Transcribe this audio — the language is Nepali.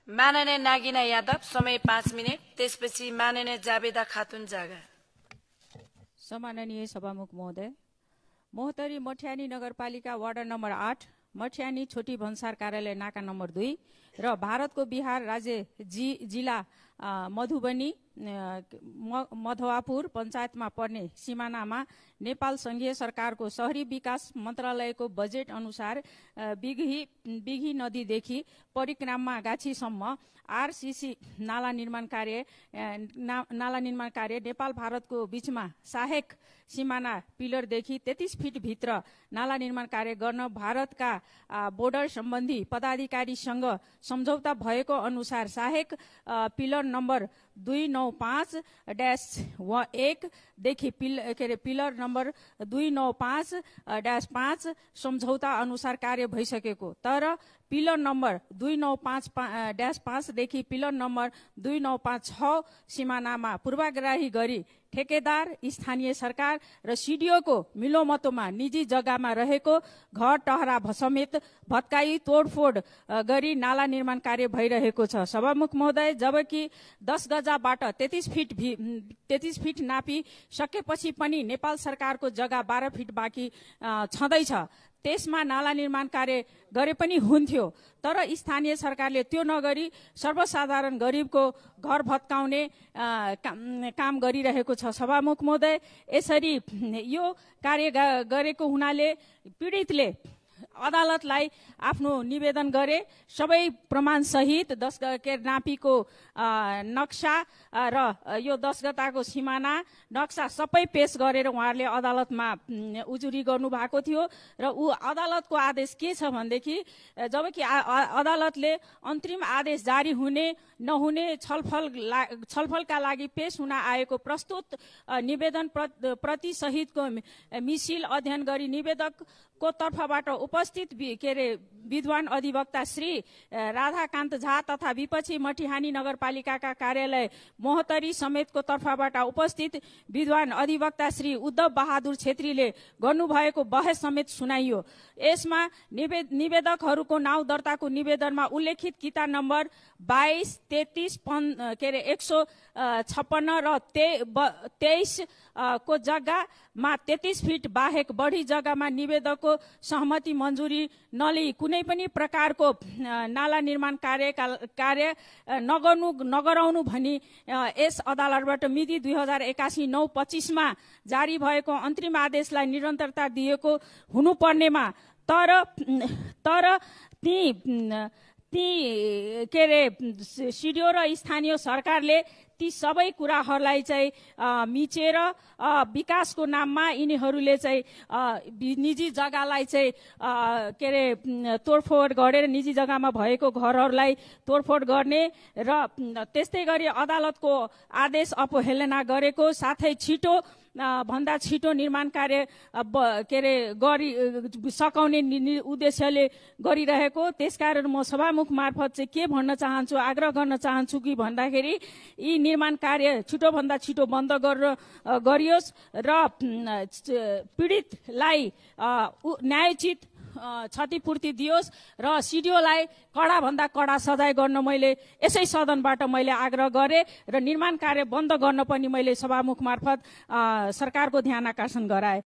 माननीय नागिना यादव, समय 5 मिनट। त्यसपछि माननीय जावेदा खातुन जागा। सम्माननीय सभामुख महोदय, मोहतरी मठ्यानी नगरपालिका वार्ड नम्बर 8, मठ्यानी छोटी भन्सार कार्यालय नाका नम्बर 2 र भारतको बिहार राज्य जिल्ला मधुबनी मधवापुर पञ्चायतमा पर्ने सिमानामा नेपाल संघीय सरकारको शहरी विकास मन्त्रालयको बजेट अनुसार बिघी नदीदेखि परिक्रमा गाछीसम्म आरसीसी नाला निर्माण कार्य नेपाल भारतको बीचमा सहायक सिमाना पिलरदेखि 33 फिट भित्र नाला निर्माण कार्य गर्न भारतका बोर्डर सम्बन्धी पदाधिकारीसँग सम्झौता भएको अनुसार सहायक पिलर नम्बर 295-1 देखि पिलर नम्बर 295-5 सम्झौता अनुसार कार्य भइसकेको, तर पिलर नम्बर 295-5 देखि पिलर नम्बर 2956 सिमानामा पूर्वाग्राही गरी ठेकेदार, स्थानीय सरकार र सिडिओको मिलोमतोमा निजी जग्गामा रहेको घर टहरा समेत भत्काई तोडफोड गरी नाला निर्माण कार्य भइरहेको छ। सभामुख महोदय, जबकि 10 गजाबाट 33 फिट नापी सकेपछि पनि नेपाल सरकारको जग्गा 12 फिट बाँकी छँदैछ। त्यसमा नाला निर्माण कार्य गरे पनि हुन्थ्यो, तर स्थानीय सरकारले त्यो नगरी सर्वसाधारण गरिबको घर भत्काउने काम गरिरहेको छ। सभामुख महोदय, यसरी यो कार्य गरेको हुनाले पीडितले अदालतलाई आफ्नो निवेदन गरे। सबै प्रमाण सहित 10 नापीको नक्सा र यो 10 गताको सिमाना नक्सा सबै पेश गरेर उहाँहरूले अदालतमा उजुरी गर्नु भएको थियो र अदालतको आदेश के छ भनेदेखि, जबकि अदालतले अन्तरिम आदेश जारी हुने नहुने छलफलका लागि पेश हुन आएको प्रस्तुत निवेदन प्रति सहितको मिसिल अध्ययन गरी निवेदकको तर्फबाट उपस्थित विद्वान अधिवक्ता श्री राधाकान्त झा तथा विपक्षी मटिहानी नगरपालिकाका कार्यालय मोहतरी समेतको तर्फबाट उपस्थित विद्वान अधिवक्ता श्री उद्धव बहादुर छेत्रीले गर्नुभएको बहस समेत सुनाइयो। यसमा निवेदकहरूको नाउँ दर्ताको निवेदनमा उल्लेखित किता नम्बर 22, 33, 156 र 23 को जग्गामा 33 फिट बाहेक बढी जग्गामा निवेदकको सहमति मन्जुरी नलिई कुनै पनि प्रकारको नाला निर्माण कार्य नगराउनु भनी यस अदालतबाट मिति 2081-9-25 मा जारी भएको अन्तरिम आदेशलाई निरन्तरता दिएको हुनुपर्नेमा तर ती सिडिओ र स्थानीय सरकारले ती सबै कुराहरूलाई चाहिँ मिचेर विकासको नाममा यिनीहरूले चाहिँ निजी जग्गालाई चाहिँ तोडफोड गरेर निजी जग्गामा भएको घरहरूलाई तोडफोड गर्ने र त्यस्तै गरी अदालतको आदेश अपहेलना गरेको, साथै भन्दा छिटो निर्माण कार्य सकाउने उद्देश्यले गरिरहेको। त्यसकारण म सभामुख मार्फत चाहिँ के भन्न चाहन्छु, आग्रह गर्न चाहन्छु कि भन्दाखेरि यी निर्माण कार्य छिटोभन्दा छिटो बन्द गरियोस् र पीडितलाई न्यायोचित क्षतिपूर्ति दियोस् र सिडिओलाई कडाभन्दा कडा सजाय गर्न मैले यसै सदनबाट मैले आग्रह गरेँ र निर्माण कार्य बन्द गर्न पनि मैले सभामुख मार्फत सरकारको ध्यान आकर्षण गराएँ।